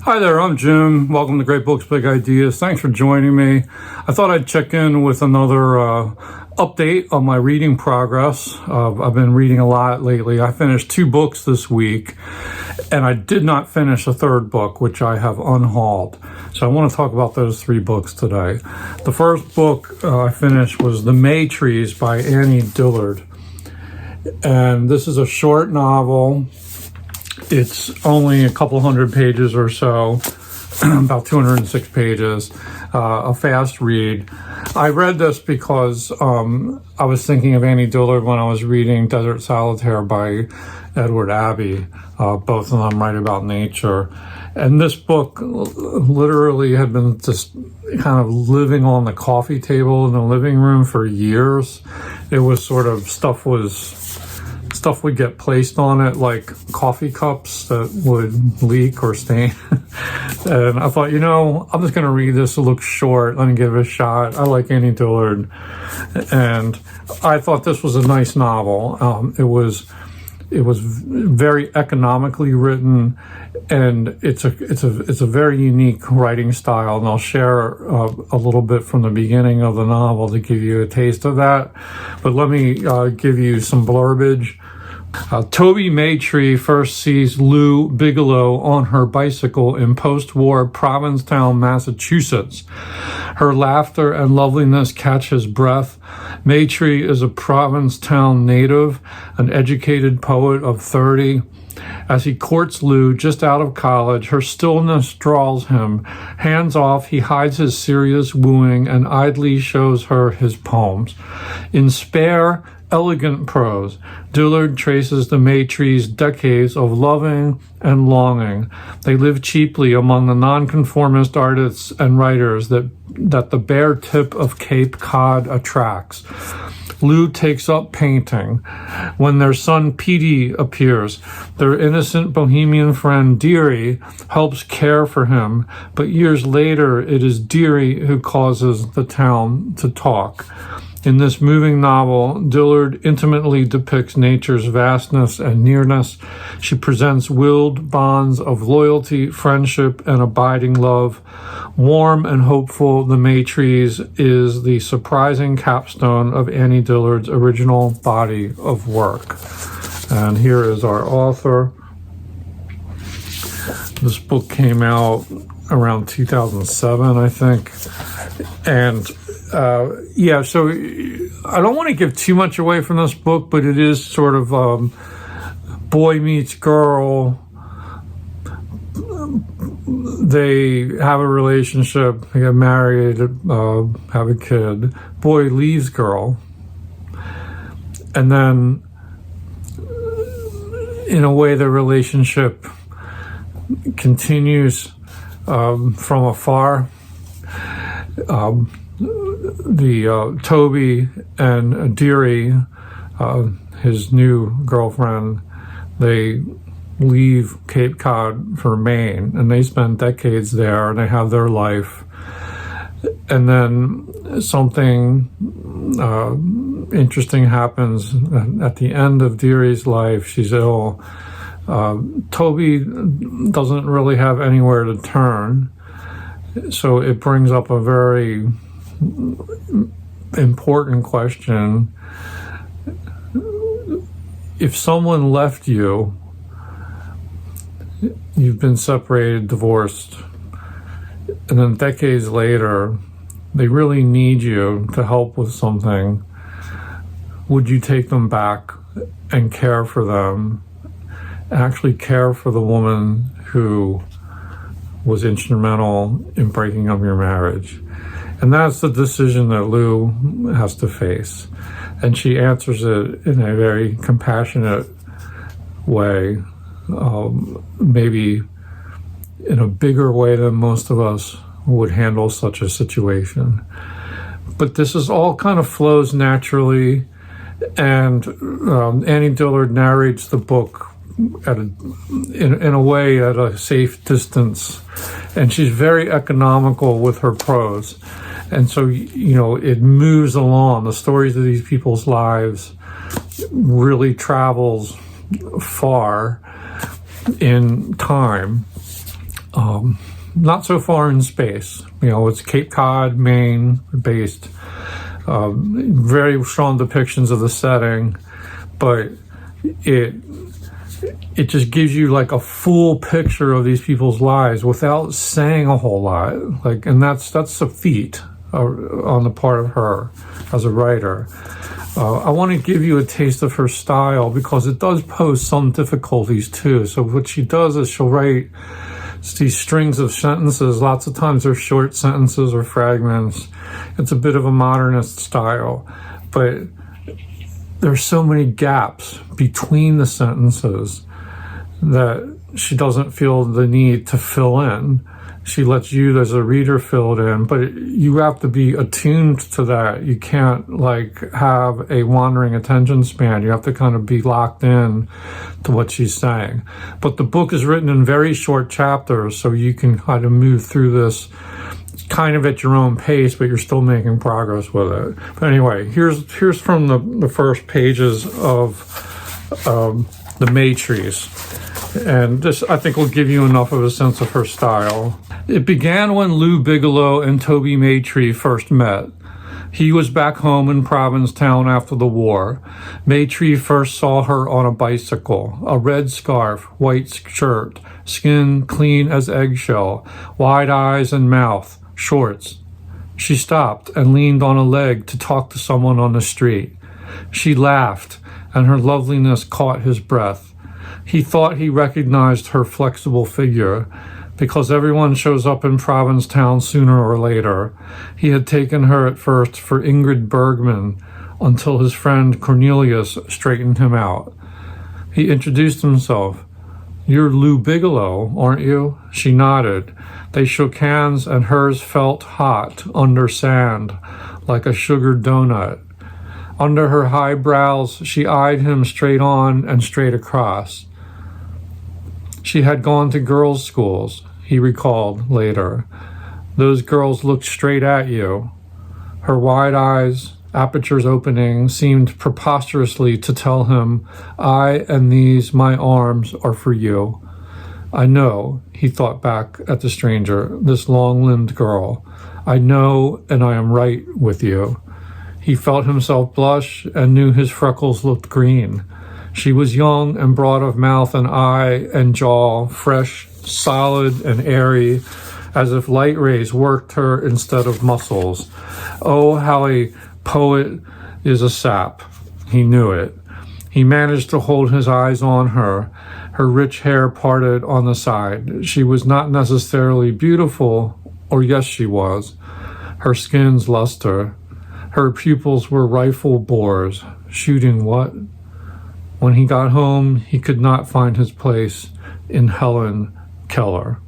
Hi there, I'm Jim. Welcome to Great Books, Big Ideas. Thanks for joining me. I thought I'd check in with another update on my reading progress. I've been reading a lot lately. I finished 2 books this week, and I did not finish a 3rd book, which I have unhauled. So I want to talk about those 3 books today. The first book I finished was The Maytrees by Annie Dillard. And this is a short novel. It's only a couple hundred pages or so, about 206 pages, a fast read. I read this because I was thinking of Annie Dillard when I was reading Desert Solitaire by Edward Abbey. Both of them write about nature. And this book literally had been just kind of living on the coffee table in the living room for years. It was sort of stuff would get placed on it, like coffee cups that would leak or stain. And I thought, I'm just going to read this. It looks short. Let me give it a shot. I like Annie Dillard. And I thought this was a nice novel. It was very economically written, and it's a very unique writing style. And I'll share a little bit from the beginning of the novel to give you a taste of that. But let me give you some blurbage. Toby Maytree first sees Lou Bigelow on her bicycle in post-war Provincetown, Massachusetts. Her laughter and loveliness catch his breath. Maytree is a Provincetown native, an educated poet of 30. As he courts Lou, just out of college, her stillness draws him. Hands off, he hides his serious wooing and idly shows her his poems. In spare, elegant prose, Dillard traces the Maytrees' decades of loving and longing. They live cheaply among the nonconformist artists and writers that the bare tip of Cape Cod attracts. Lou takes up painting. When their son Petey appears, their innocent bohemian friend Dearie helps care for him, but years later it is Dearie who causes the town to talk. In this moving novel, Dillard intimately depicts nature's vastness and nearness. She presents willed bonds of loyalty, friendship, and abiding love. Warm and hopeful, The Maytrees is the surprising capstone of Annie Dillard's original body of work. And here is our author. This book came out around 2007, I think. And so I don't want to give too much away from this book, but it is sort of boy meets girl. They have a relationship, they get married, have a kid. Boy leaves girl. And then, in a way, the relationship continues from afar. Toby and Dearie, his new girlfriend, they leave Cape Cod for Maine, and they spend decades there, and they have their life. And then something interesting happens at the end of Dearie's life. She's ill. Toby doesn't really have anywhere to turn, so it brings up a very important question. If someone left you, you've been separated, divorced, and then decades later, they really need you to help with something, would you take them back and care for them, actually care for the woman who was instrumental in breaking up your marriage? And that's the decision that Lou has to face. And she answers it in a very compassionate way, maybe in a bigger way than most of us would handle such a situation. But this is all kind of flows naturally, and Annie Dillard narrates the book in a way at a safe distance, and she's very economical with her prose. And so, it moves along. The stories of these people's lives really travels far in time. not so far in space. It's Cape Cod, Maine based. Very strong depictions of the setting, but it just gives you like a full picture of these people's lives without saying a whole lot. And that's a feat on the part of her as a writer. I want to give you a taste of her style because it does pose some difficulties too. So what she does is she'll write these strings of sentences. Lots of times they're short sentences or fragments. It's a bit of a modernist style, but there's so many gaps between the sentences that she doesn't feel the need to fill in. She lets you as a reader fill it in, but you have to be attuned to that. You can't have a wandering attention span. You have to kind of be locked in to what she's saying. But the book is written in very short chapters, so you can kind of move through this kind of at your own pace, but you're still making progress with it. But anyway, here's from the first pages of the Maytrees. And this, I think, will give you enough of a sense of her style. It began when Lou Bigelow and Toby Maytree first met. He was back home in Provincetown after the war. Maytree first saw her on a bicycle, a red scarf, white shirt, skin clean as eggshell, wide eyes and mouth, shorts. She stopped and leaned on a leg to talk to someone on the street. She laughed, and her loveliness caught his breath. He thought he recognized her flexible figure. Because everyone shows up in Provincetown sooner or later, he had taken her at first for Ingrid Bergman until his friend Cornelius straightened him out. He introduced himself. "You're Lou Bigelow, aren't you?" She nodded. They shook hands, and hers felt hot under sand, like a sugared donut. Under her high brows, she eyed him straight on and straight across. She had gone to girls' schools, he recalled later. Those girls looked straight at you. Her wide eyes, apertures opening, seemed preposterously to tell him, "I and these, my arms, are for you." I know, he thought back at the stranger, this long-limbed girl. I know, and I am right with you. He felt himself blush and knew his freckles looked green. She was young and broad of mouth and eye and jaw, fresh, solid, and airy, as if light rays worked her instead of muscles. Oh, how a poet is a sap. He knew it. He managed to hold his eyes on her, her rich hair parted on the side. She was not necessarily beautiful, or yes, she was. Her skin's luster. Her pupils were rifle bores. Shooting what? When he got home, he could not find his place in Helen Keller.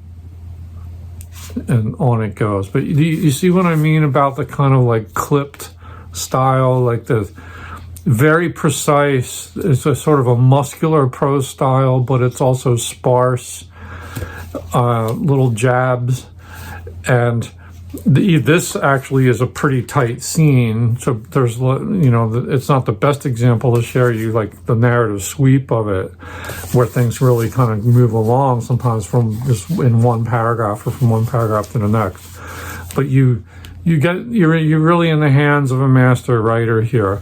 And on it goes. But you see what I mean about the kind of clipped style, the very precise. It's a sort of a muscular prose style, but it's also sparse, little jabs. And this actually is a pretty tight scene, so there's, it's not the best example to share you the narrative sweep of it, where things really kind of move along sometimes from just in one paragraph or from one paragraph to the next. But you're really in the hands of a master writer here.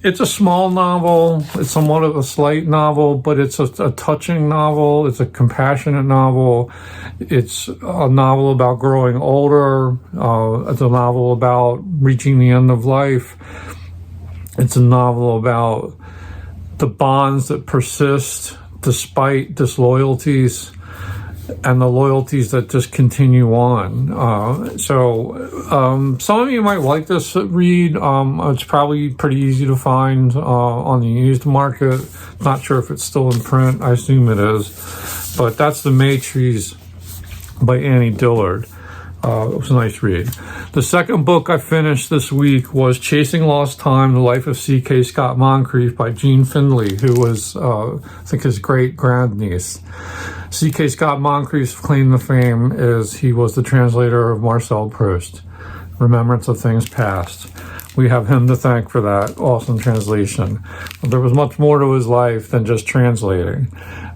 It's a small novel. It's somewhat of a slight novel, but it's a touching novel. It's a compassionate novel. It's a novel about growing older. It's a novel about reaching the end of life. It's a novel about the bonds that persist despite disloyalties, and the loyalties that just continue on. So some of you might like this read. It's probably pretty easy to find on the used market. Not sure if it's still in print. I assume it is. But that's The Maytrees by Annie Dillard. It was a nice read. The second book I finished this week was Chasing Lost Time, The Life of C.K. Scott Moncrief by Jean Findlay, who was, I think, his great-grandniece. C.K. Scott Moncrief's claim to fame is he was the translator of Marcel Proust, Remembrance of Things Past, we have him to thank for that awesome translation. But there was much more to his life than just translating.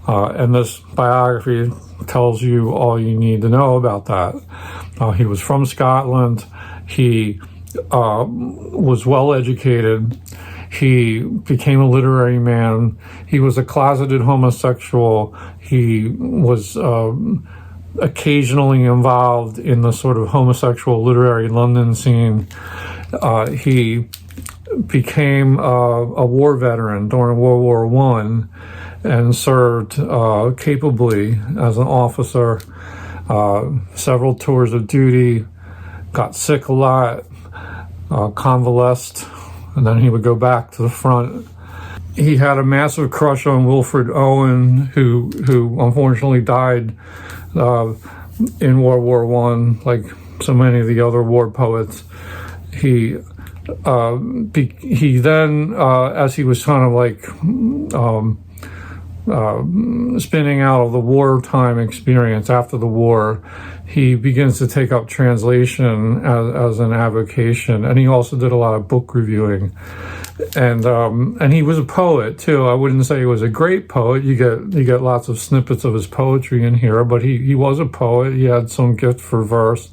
And this biography tells you all you need to know about that. He was from Scotland. He was well educated. He became a literary man. He was a closeted homosexual. He was occasionally involved in the sort of homosexual literary London scene. He became a war veteran during World War I and served capably as an officer, several tours of duty, got sick a lot, convalesced, and then he would go back to the front. He had a massive crush on Wilfred Owen, who unfortunately died in World War I, like so many of the other war poets. He then, as he was kind of like spinning out of the wartime experience after the war, he begins to take up translation as an avocation, and he also did a lot of book reviewing. And he was a poet too. I wouldn't say he was a great poet. You get lots of snippets of his poetry in here, but he was a poet. He had some gift for verse.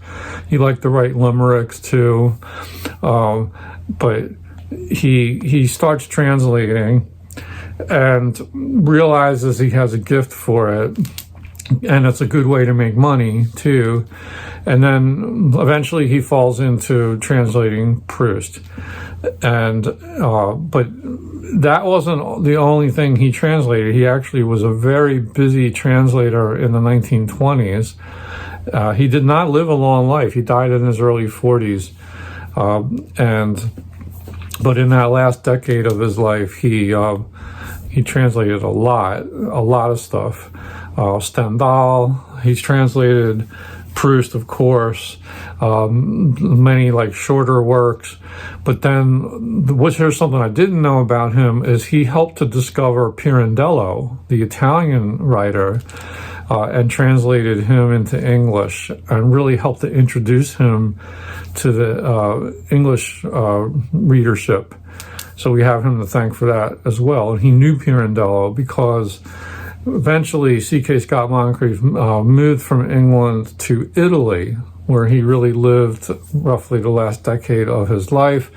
He liked to write limericks too. But he starts translating and realizes he has a gift for it, and it's a good way to make money too. And then eventually he falls into translating Proust. And but that wasn't the only thing he translated. He actually was a very busy translator in the 1920s. He did not live a long life. He died in his early 40s. But in that last decade of his life, he translated a lot of stuff. Stendhal, he's translated Proust, of course, many like shorter works. But then, here's something I didn't know about him, is he helped to discover Pirandello, the Italian writer, and translated him into English, and really helped to introduce him to the English readership. So we have him to thank for that as well. And he knew Pirandello because eventually C.K. Scott Moncrief moved from England to Italy, where he really lived roughly the last decade of his life.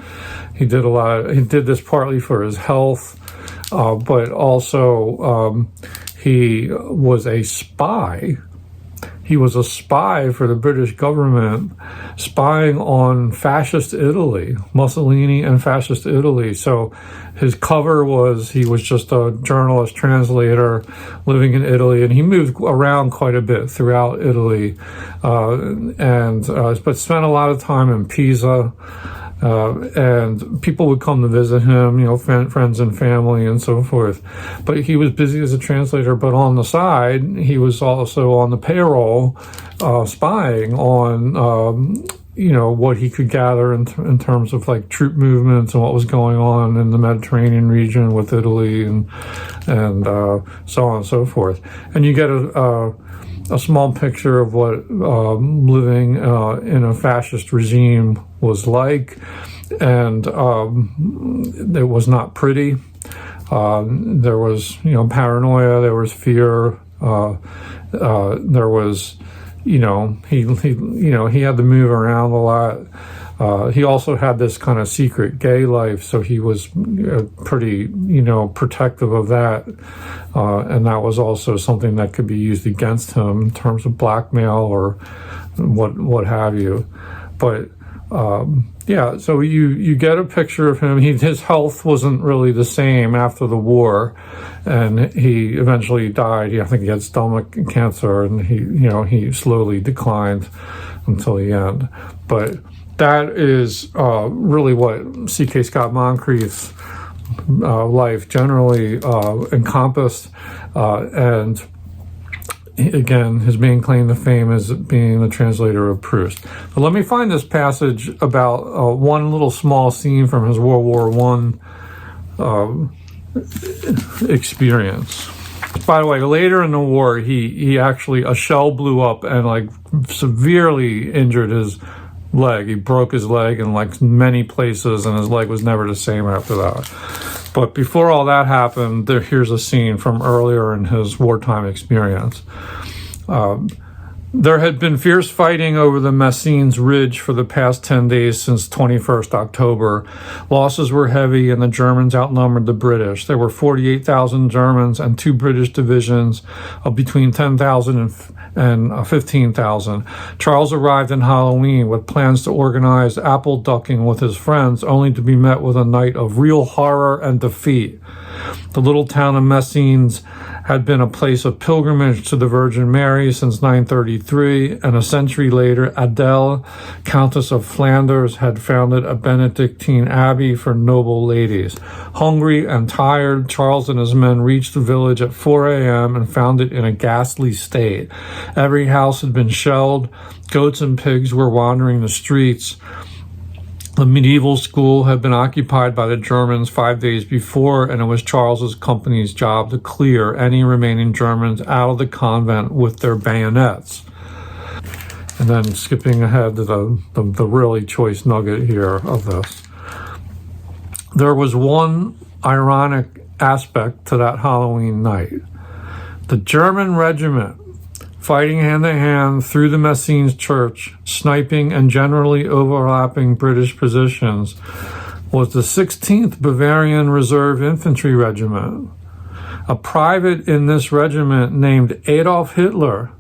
He did this partly for his health, but also he was a spy. He was a spy for the British government, spying on fascist Italy, Mussolini and fascist Italy. So his cover was he was just a journalist translator living in Italy, and he moved around quite a bit throughout Italy, but spent a lot of time in Pisa. And people would come to visit him, friends and family and so forth. But he was busy as a translator, but on the side, he was also on the payroll, spying on, what he could gather in terms of like troop movements and what was going on in the Mediterranean region with Italy and so on and so forth. And you get a small picture of what living in a fascist regime was like, and it was not pretty. There was, paranoia. There was fear. There was, he had to move around a lot. He also had this kind of secret gay life, so he was pretty, protective of that. And that was also something that could be used against him in terms of blackmail or what have you. But so you get a picture of him. His health wasn't really the same after the war, and he eventually died. I think he had stomach cancer, and he slowly declined until the end. But that is really what C.K. Scott Moncrief's life generally encompassed, and again, his main claim to fame is being the translator of Proust. But let me find this passage about one little small scene from his World War I experience. By the way, later in the war, he actually, a shell blew up and severely injured his leg. He broke his leg in like many places, and his leg was never the same after that. But before all that happened, here's a scene from earlier in his wartime experience. There had been fierce fighting over the Messines Ridge for the past 10 days since 21st October. Losses were heavy and the Germans outnumbered the British. There were 48,000 Germans and 2 British divisions of between 10,000 and 15,000. Charles arrived in Halloween with plans to organize apple ducking with his friends, only to be met with a night of real horror and defeat. The little town of Messines had been a place of pilgrimage to the Virgin Mary since 933, and a century later, Adele, Countess of Flanders, had founded a Benedictine abbey for noble ladies. Hungry and tired, Charles and his men reached the village at 4 a.m. and found it in a ghastly state. Every house had been shelled, goats and pigs were wandering the streets. The medieval school had been occupied by the Germans 5 days before, and it was Charles's company's job to clear any remaining Germans out of the convent with their bayonets. And then skipping ahead to the really choice nugget here of this. There was one ironic aspect to that Halloween night. The German regiment, fighting hand-to-hand through the Messines church, sniping and generally overlapping British positions, was the 16th Bavarian Reserve Infantry Regiment. A private in this regiment named Adolf Hitler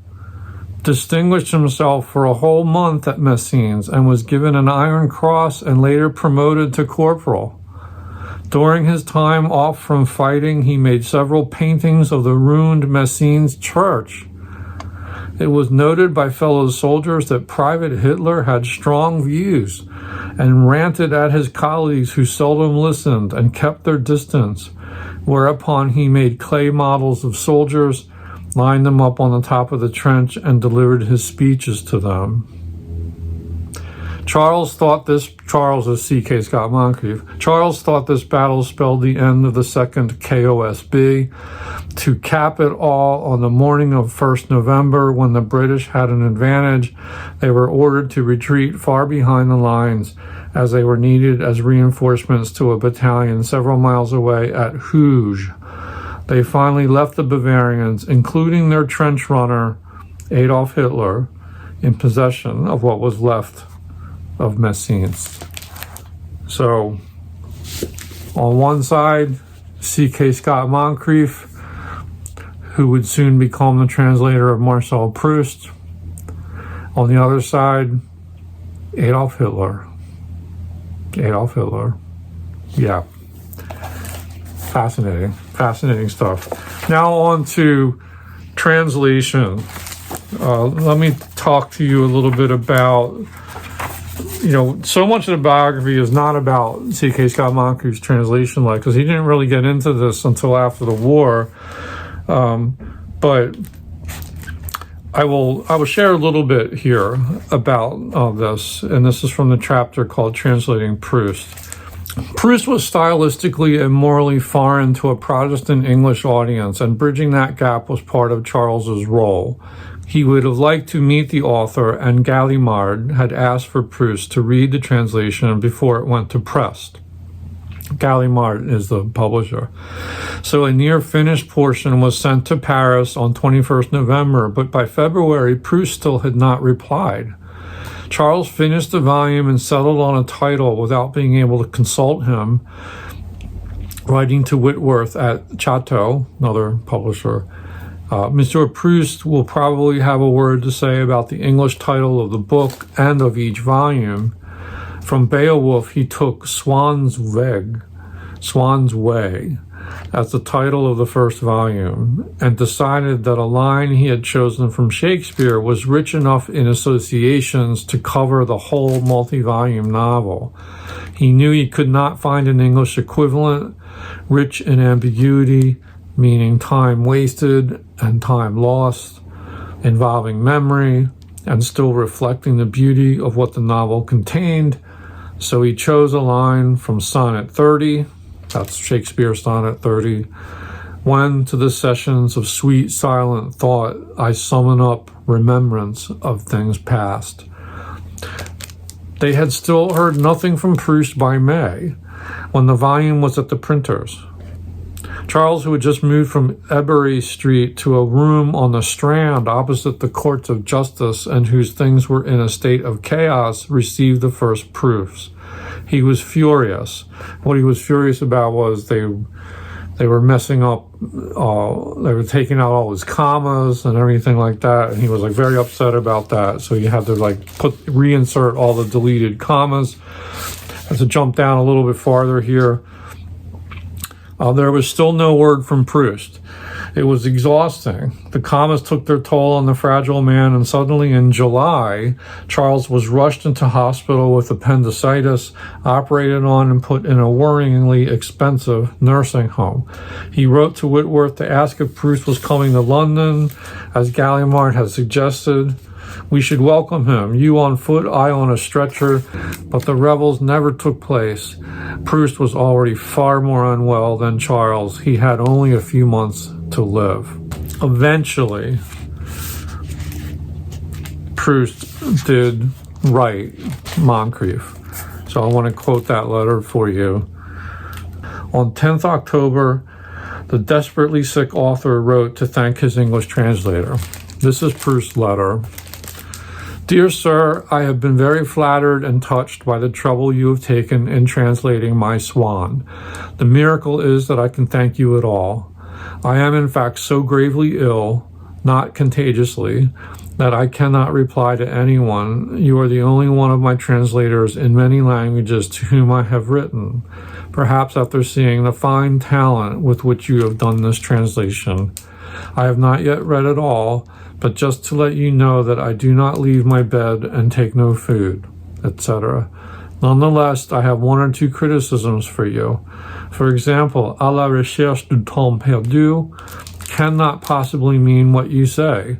distinguished himself for a whole month at Messines and was given an Iron Cross and later promoted to corporal. During his time off from fighting, he made several paintings of the ruined Messines church. It was noted by fellow soldiers that Private Hitler had strong views and ranted at his colleagues who seldom listened and kept their distance, whereupon he made clay models of soldiers, lined them up on the top of the trench, and delivered his speeches to them. Charles is C.K. Scott Moncrief. Charles thought this battle spelled the end of the Second KOSB. To cap it all, on the morning of 1st November, when the British had an advantage, they were ordered to retreat far behind the lines, as they were needed as reinforcements to a battalion several miles away at Hooge. They finally left the Bavarians, including their trench runner, Adolf Hitler, in possession of what was left of Messines. So, on one side, C.K. Scott Moncrief, who would soon become the translator of Marcel Proust. On the other side, Adolf Hitler. Adolf Hitler. Yeah. Fascinating stuff. Now on to translation. Let me talk to you a little bit about, so much of the biography is not about C.K. Scott Moncrief's translation life, because he didn't really get into this until after the war. But I will share a little bit here about this, and this is from the chapter called Translating Proust. Proust was stylistically and morally foreign to a Protestant English audience, and bridging that gap was part of Charles's role. He would have liked to meet the author, and Gallimard had asked for Proust to read the translation before it went to press. Gallimard is the publisher. So a near-finished portion was sent to Paris on 21st November, but by February, Proust still had not replied. Charles finished the volume and settled on a title without being able to consult him, writing to Whitworth at Chateau, another publisher. Monsieur Proust will probably have a word to say about the English title of the book and of each volume. From Beowulf, he took Swan's Way, as the title of the first volume, and decided that a line he had chosen from Shakespeare was rich enough in associations to cover the whole multi-volume novel. He knew he could not find an English equivalent, rich in ambiguity, meaning time wasted and time lost, involving memory, and still reflecting the beauty of what the novel contained. So he chose a line from Sonnet 30, that's Shakespeare's Sonnet 30, when to the sessions of sweet silent thought I summon up remembrance of things past. They had still heard nothing from Proust by May, when the volume was at the printer's. Charles, who had just moved from Ebury Street to a room on the Strand opposite the courts of justice and whose things were in a state of chaos, received the first proofs. He was furious. What he was furious about was they were messing up, they were taking out all his commas and everything like that, and he was like very upset about that. So he had to like reinsert all the deleted commas. And to jump down a little bit farther here, there was still no word from Proust. It was exhausting. The commas took their toll on the fragile man, and suddenly in July, Charles was rushed into hospital with appendicitis, operated on and put in a worryingly expensive nursing home. He wrote to Whitworth to ask if Proust was coming to London, as Gallimard had suggested. We should welcome him, you on foot, I on a stretcher, but the revels never took place. Proust was already far more unwell than Charles. He had only a few months to live. Eventually, Proust did write Moncrief. So I want to quote that letter for you. On 10th October, the desperately sick author wrote to thank his English translator. This is Proust's letter. Dear Sir, I have been very flattered and touched by the trouble you have taken in translating my Swan. The miracle is that I can thank you at all. I am in fact so gravely ill, not contagiously, that I cannot reply to anyone. You are the only one of my translators in many languages to whom I have written. Perhaps after seeing the fine talent with which you have done this translation. I have not yet read it all, but just to let you know that I do not leave my bed and take no food, etc. Nonetheless, I have one or two criticisms for you. For example, à la recherche du temps perdu cannot possibly mean what you say.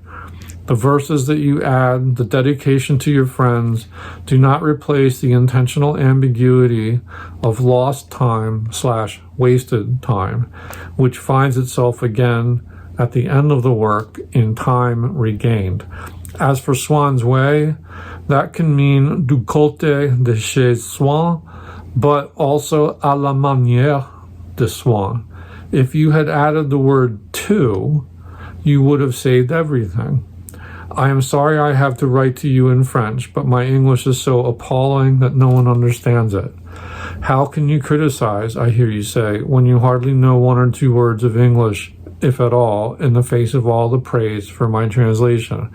The verses that you add, the dedication to your friends, do not replace the intentional ambiguity of lost time / wasted time, which finds itself again at the end of the work in time regained. As for Swan's way, that can mean du côté de chez Swann, but also à la manière de Swann. If you had added the word to, you would have saved everything. I am sorry I have to write to you in French, but my English is so appalling that no one understands it. How can you criticize, I hear you say, when you hardly know one or two words of English, if at all, in the face of all the praise for my translation?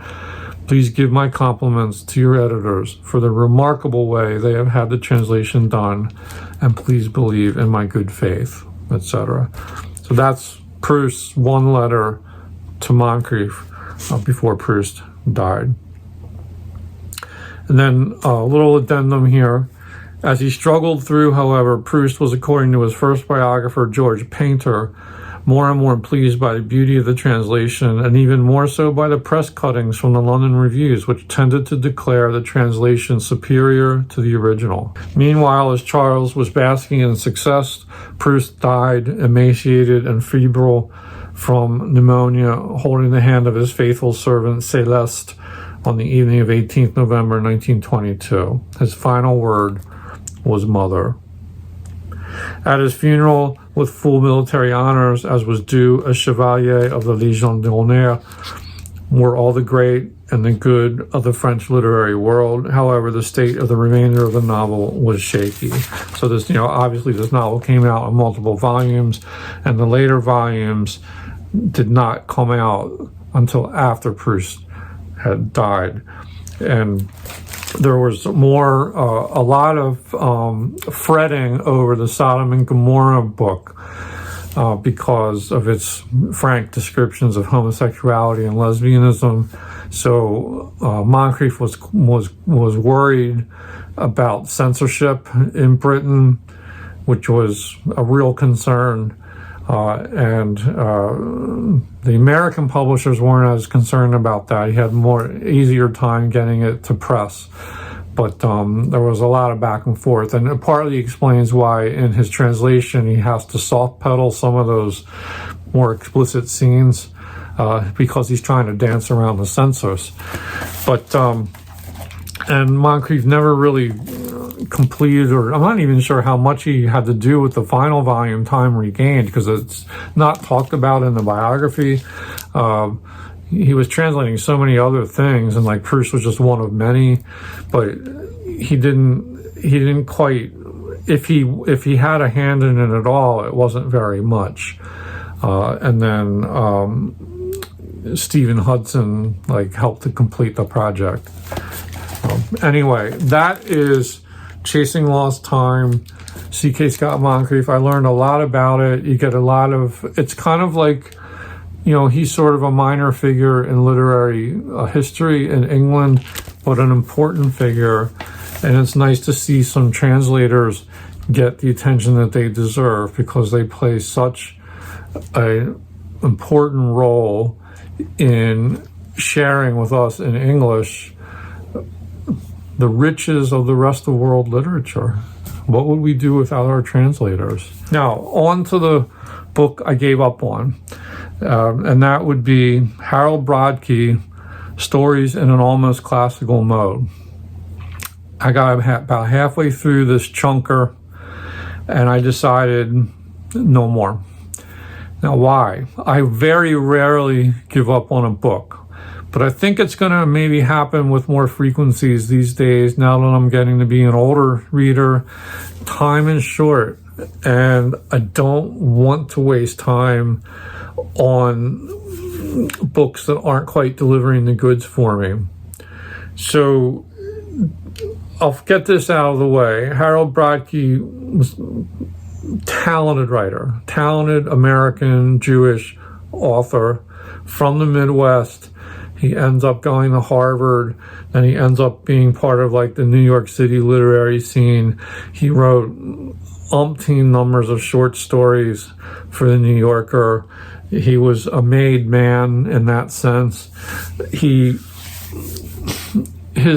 Please give my compliments to your editors for the remarkable way they have had the translation done, and please believe in my good faith, etc. So that's Proust's one letter to Moncrief before Proust died. And then a little addendum here. As he struggled through, however, Proust was, according to his first biographer, George Painter, more and more pleased by the beauty of the translation, and even more so by the press cuttings from the London reviews, which tended to declare the translation superior to the original. Meanwhile, as Charles was basking in success, Proust died, emaciated and febrile from pneumonia, holding the hand of his faithful servant Céleste on the evening of 18th November 1922. His final word was mother. At his funeral, with full military honors, as was due a Chevalier of the Légion d'honneur, were all the great and the good of the French literary world. However, the state of the remainder of the novel was shaky. So this, obviously this novel came out in multiple volumes, and the later volumes did not come out until after Proust had died. And there was a lot of fretting over the Sodom and Gomorrah book because of its frank descriptions of homosexuality and lesbianism. So Moncrief was worried about censorship in Britain, which was a real concern. And the American publishers weren't as concerned about that. He had easier time getting it to press. But there was a lot of back and forth. And it partly explains why in his translation he has to soft pedal some of those more explicit scenes because he's trying to dance around the censors. But And Moncrief never really completed, or I'm not even sure how much he had to do with the final volume, Time Regained, because it's not talked about in the biography. He was translating so many other things, and like Proust was just one of many, but he didn't quite, if he had a hand in it at all, it wasn't very much. And then Stephen Hudson like helped to complete the project. Anyway, that is Chasing Lost Time, C.K. Scott Moncrief. I learned a lot about it. You get a lot of, it's kind of like, he's sort of a minor figure in literary history in England, but an important figure. And it's nice to see some translators get the attention that they deserve, because they play such an important role in sharing with us in English the riches of the rest of world literature. What would we do without our translators? Now, on to the book I gave up on, and that would be Harold Brodkey, Stories in an Almost Classical Mode. I got about halfway through this chunker, and I decided no more. Now, why? I very rarely give up on a book, but I think it's going to maybe happen with more frequencies these days now that I'm getting to be an older reader. Time is short, and I don't want to waste time on books that aren't quite delivering the goods for me. So I'll get this out of the way. Harold Brodkey was a talented writer, talented American Jewish author from the Midwest. He ends up going to Harvard, and he ends up being part of like the New York City literary scene. He wrote umpteen numbers of short stories for the New Yorker. He was a made man in that sense. His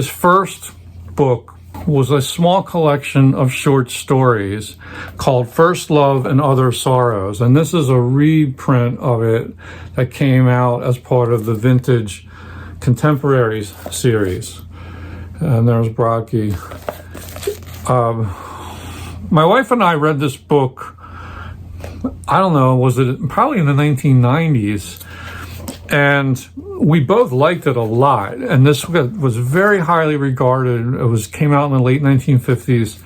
first book was a small collection of short stories called First Love and Other Sorrows. And this is a reprint of it that came out as part of the Vintage Contemporaries series. And there's Brodkey. My wife and I read this book, I don't know, was it probably in the 1990s? And we both liked it a lot. And this was very highly regarded. It came out in the late 1950s.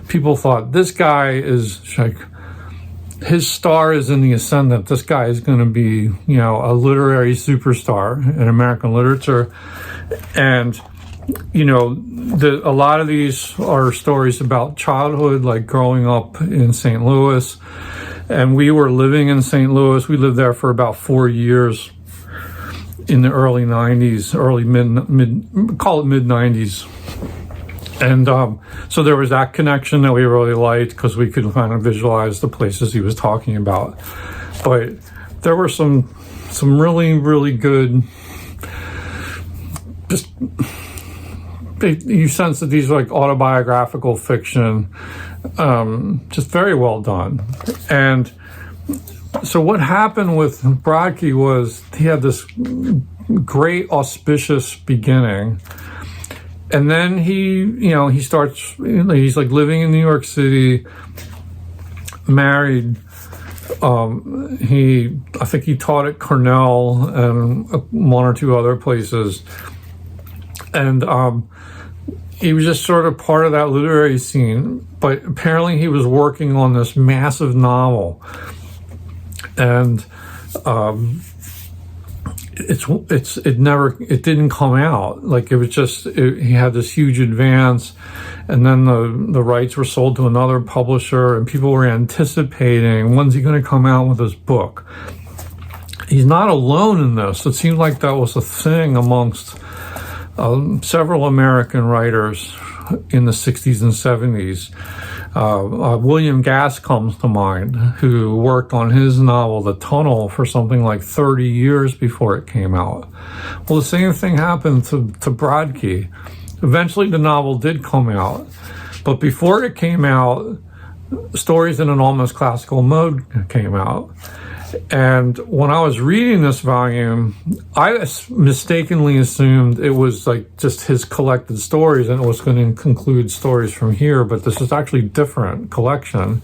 People thought, this guy is like, his star is in the ascendant. This guy is going to be, a literary superstar in American literature. And, a lot of these are stories about childhood, like growing up in St. Louis. And we were living in St. Louis. We lived there for about 4 years in the early 90s, call it mid 90s. And so there was that connection that we really liked, because we could kind of visualize the places he was talking about. But there were some really, really good, just, you sense that these are like autobiographical fiction, just very well done. And so what happened with Brodkey was he had this great auspicious beginning, and then he starts, he's like living in New York City, married. I think he taught at Cornell and one or two other places, and he was just sort of part of that literary scene. But apparently he was working on this massive novel, and it didn't come out. Like, it was just, he had this huge advance, and then the rights were sold to another publisher, and people were anticipating, when's he going to come out with this book? He's not alone in this. It seemed like that was a thing amongst several American writers in the 60s and 70s. William Gass comes to mind, who worked on his novel, The Tunnel, for something like 30 years before it came out. Well, the same thing happened to Brodkey. Eventually the novel did come out, but before it came out, Stories in an Almost Classical Mode came out. And when I was reading this volume, I mistakenly assumed it was like just his collected stories and it was going to conclude stories from here, but this is actually a different collection.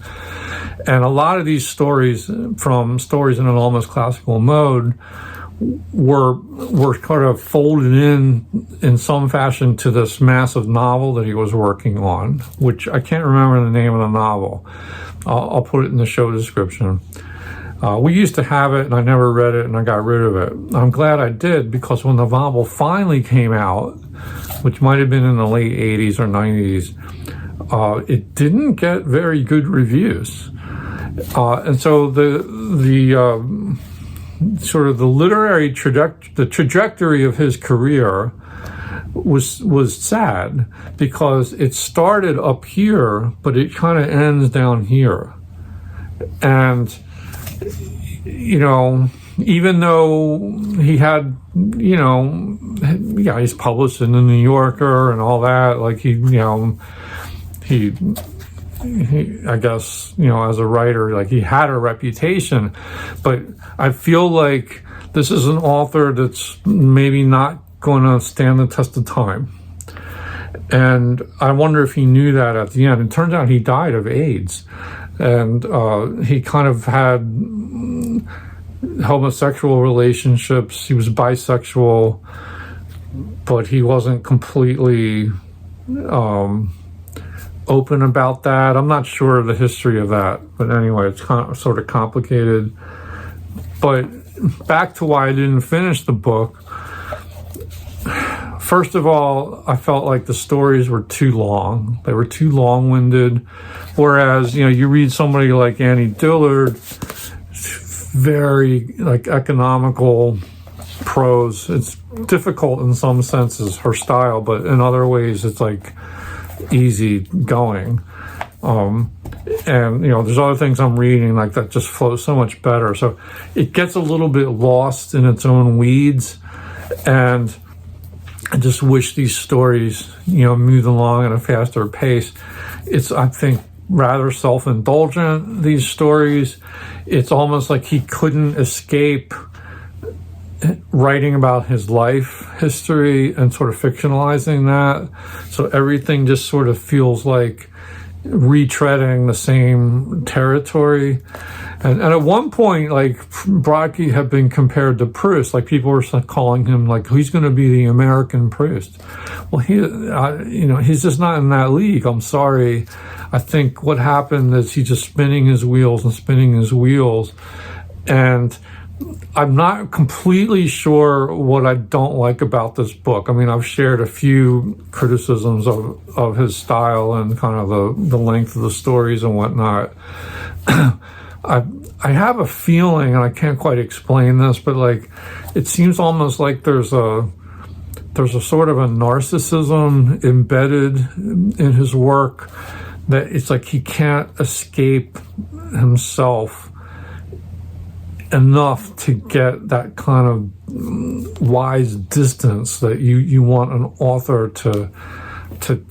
And a lot of these stories from Stories in an Almost Classical Mode were kind of folded in some fashion to this massive novel that he was working on, which I can't remember the name of the novel. I'll put it in the show description. We used to have it, and I never read it, and I got rid of it. I'm glad I did, because when the novel finally came out, which might have been in the late 80s or 90s, it didn't get very good reviews. And so the sort of the literary trajectory of his career was sad, because it started up here, but it kind of ends down here. And, you know, even though he had, you know, yeah, he's published in the New Yorker and all that, like he I guess, you know, as a writer, like he had a reputation, but I feel like this is an author that's maybe not going to stand the test of time. And I wonder if he knew that at the end. It turns out he died of AIDS, and he kind of had homosexual relationships. He was bisexual, but he wasn't completely open about that. I'm not sure of the history of that, but anyway, it's kind of sort of complicated. But back to why I didn't finish the book. First of all, I felt like the stories were too long. They were too long-winded. Whereas, you know, you read somebody like Annie Dillard, very like economical prose. It's difficult in some senses, her style, but in other ways it's like easy going. And, you know, there's other things I'm reading like that just flow so much better. So it gets a little bit lost in its own weeds. And I just wish these stories, you know, moved along at a faster pace. It's, I think, rather self-indulgent, these stories. It's almost like he couldn't escape writing about his life history and sort of fictionalizing that. So everything just sort of feels like retreading the same territory. And at one point, like, Brodkey had been compared to Proust. Like, people were calling him, like, he's going to be the American Proust. Well, you know, he's just not in that league. I'm sorry. I think what happened is he's just spinning his wheels and spinning his wheels. And I'm not completely sure what I don't like about this book. I mean, I've shared a few criticisms of his style and kind of the length of the stories and whatnot. I have a feeling, and I can't quite explain this, but like, it seems almost like there's a sort of a narcissism embedded in his work, that it's like he can't escape himself enough to get that kind of wise distance that you want an author to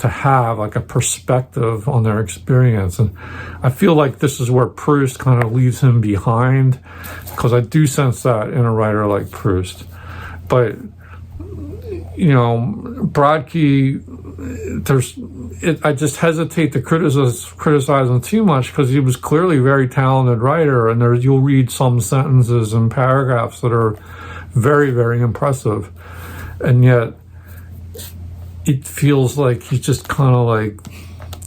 have, like a perspective on their experience. And I feel like this is where Proust kind of leaves him behind, because I do sense that in a writer like Proust. But, you know, Brodkey, I just hesitate to criticize him too much, because he was clearly a very talented writer, and you'll read some sentences and paragraphs that are very, very impressive. And yet it feels like he's just kind of like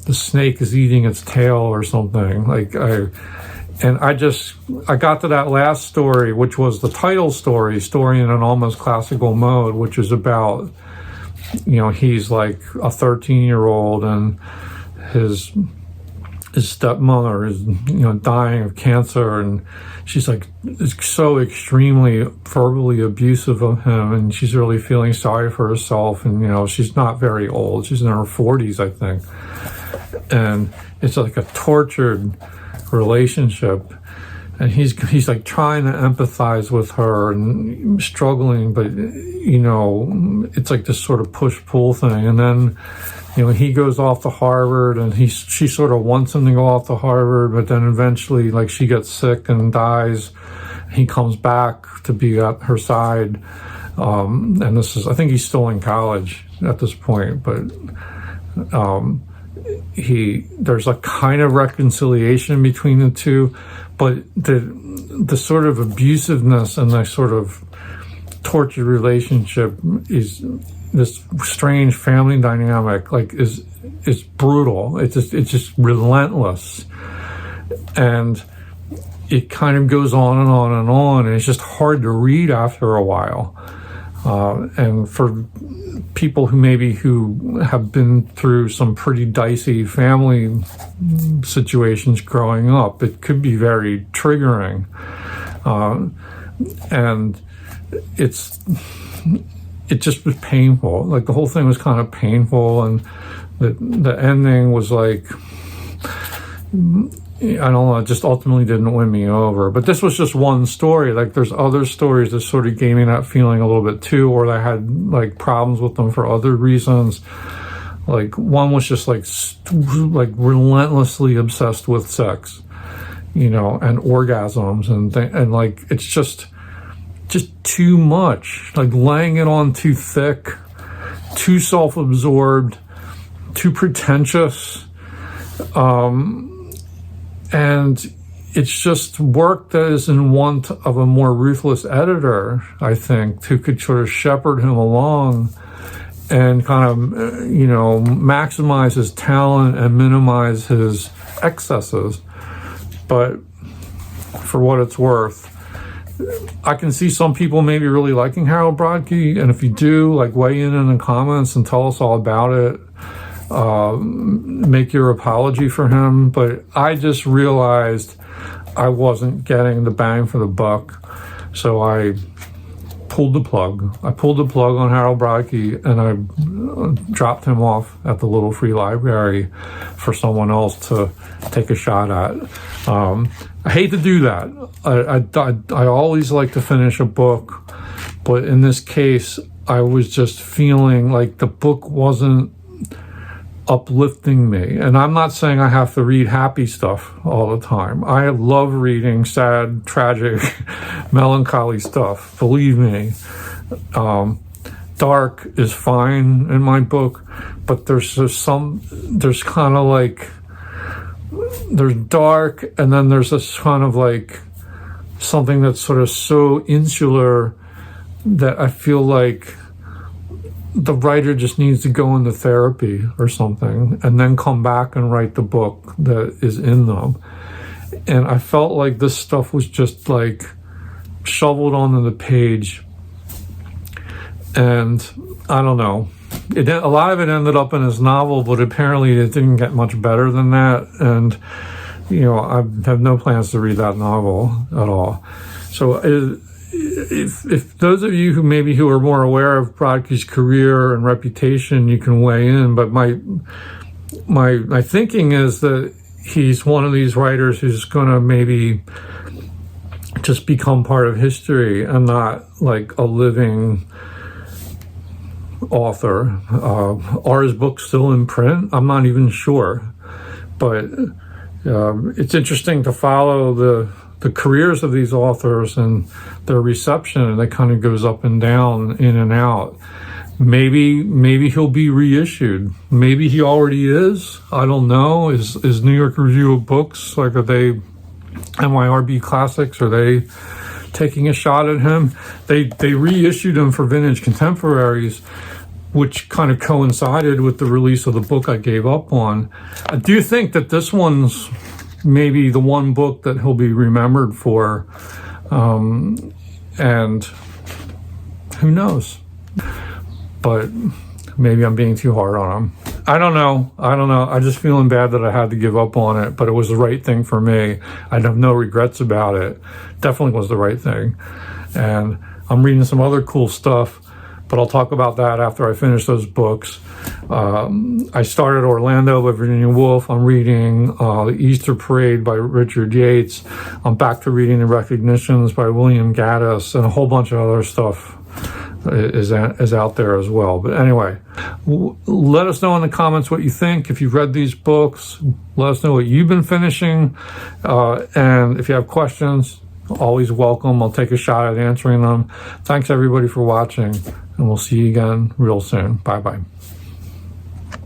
the snake is eating its tail or something. I got to that last story, which was the title story in an almost classical mode, which is about, you know, he's like a 13-year-old and his stepmother is, you know, dying of cancer, and she's like so extremely verbally abusive of him, and she's really feeling sorry for herself. And, you know, she's not very old, she's in her 40s, I think, and it's like a tortured relationship, and he's like trying to empathize with her and struggling, but, you know, it's like this sort of push-pull thing. And then, you know, he goes off to Harvard, and she sort of wants him to go off to Harvard, but then eventually, like, she gets sick and dies, he comes back to be at her side. And this is, I think he's still in college at this point, but there's a kind of reconciliation between the two, but the sort of abusiveness and the sort of tortured relationship is this strange family dynamic, like is brutal. It's just relentless, and it kind of goes on and on and on, and it's just hard to read after a while. And for people who have been through some pretty dicey family situations growing up, it could be very triggering. And it just was painful. Like, the whole thing was kind of painful, and the ending was like, I don't know, it just ultimately didn't win me over. But this was just one story. Like, there's other stories that sort of gave me that feeling a little bit too, or I had like problems with them for other reasons. Like, one was just like relentlessly obsessed with sex, and orgasms and like, it's just too much, like laying it on too thick, too self-absorbed, too pretentious. And it's just work that is in want of a more ruthless editor, I think, who could sort of shepherd him along and kind of, maximize his talent and minimize his excesses. But for what it's worth, I can see some people maybe really liking Harold Brodkey, and if you do, like, weigh in the comments and tell us all about it. Make your apology for him. But I just realized I wasn't getting the bang for the buck, so I pulled the plug. I pulled the plug on Harold Brodkey, and I dropped him off at the little free library for someone else to take a shot at. I hate to do that. I always like to finish a book, but in this case, I was just feeling like the book wasn't uplifting me. And I'm not saying I have to read happy stuff all the time. I love reading sad, tragic, melancholy stuff. Believe me. Dark is fine in my book, but there's kind of like, there's dark, and then there's this kind of like something that's sort of so insular that I feel like the writer just needs to go into therapy or something and then come back and write the book that is in them. And I felt like this stuff was just like shoveled onto the page. And I don't know. A lot of it ended up in his novel, but apparently it didn't get much better than that. And, I have no plans to read that novel at all. So if those of you who are more aware of Brodkey's career and reputation, you can weigh in. But my thinking is that he's one of these writers who's going to maybe just become part of history and not like a living author. Are his books still in print? I'm not even sure. But it's interesting to follow the careers of these authors and their reception, and it kind of goes up and down, in and out. Maybe he'll be reissued. Maybe he already is. I don't know. Is New York Review of Books, like, are they MYRB Classics? Are they taking a shot at him? They reissued him for Vintage Contemporaries, which kind of coincided with the release of the book I gave up on. I do think that this one's maybe the one book that he'll be remembered for, and who knows? But maybe I'm being too hard on him. I don't know. I'm just feeling bad that I had to give up on it, but it was the right thing for me. I have no regrets about it. Definitely was the right thing. And I'm reading some other cool stuff, but I'll talk about that after I finish those books. I started Orlando by Virginia Woolf. I'm reading The Easter Parade by Richard Yates. I'm back to reading The Recognitions by William Gaddis, and a whole bunch of other stuff is out there as well. But anyway, let us know in the comments what you think. If you've read these books, let us know what you've been finishing. And if you have questions, always welcome. I'll take a shot at answering them. Thanks everybody for watching, and we'll see you again real soon. Bye-bye.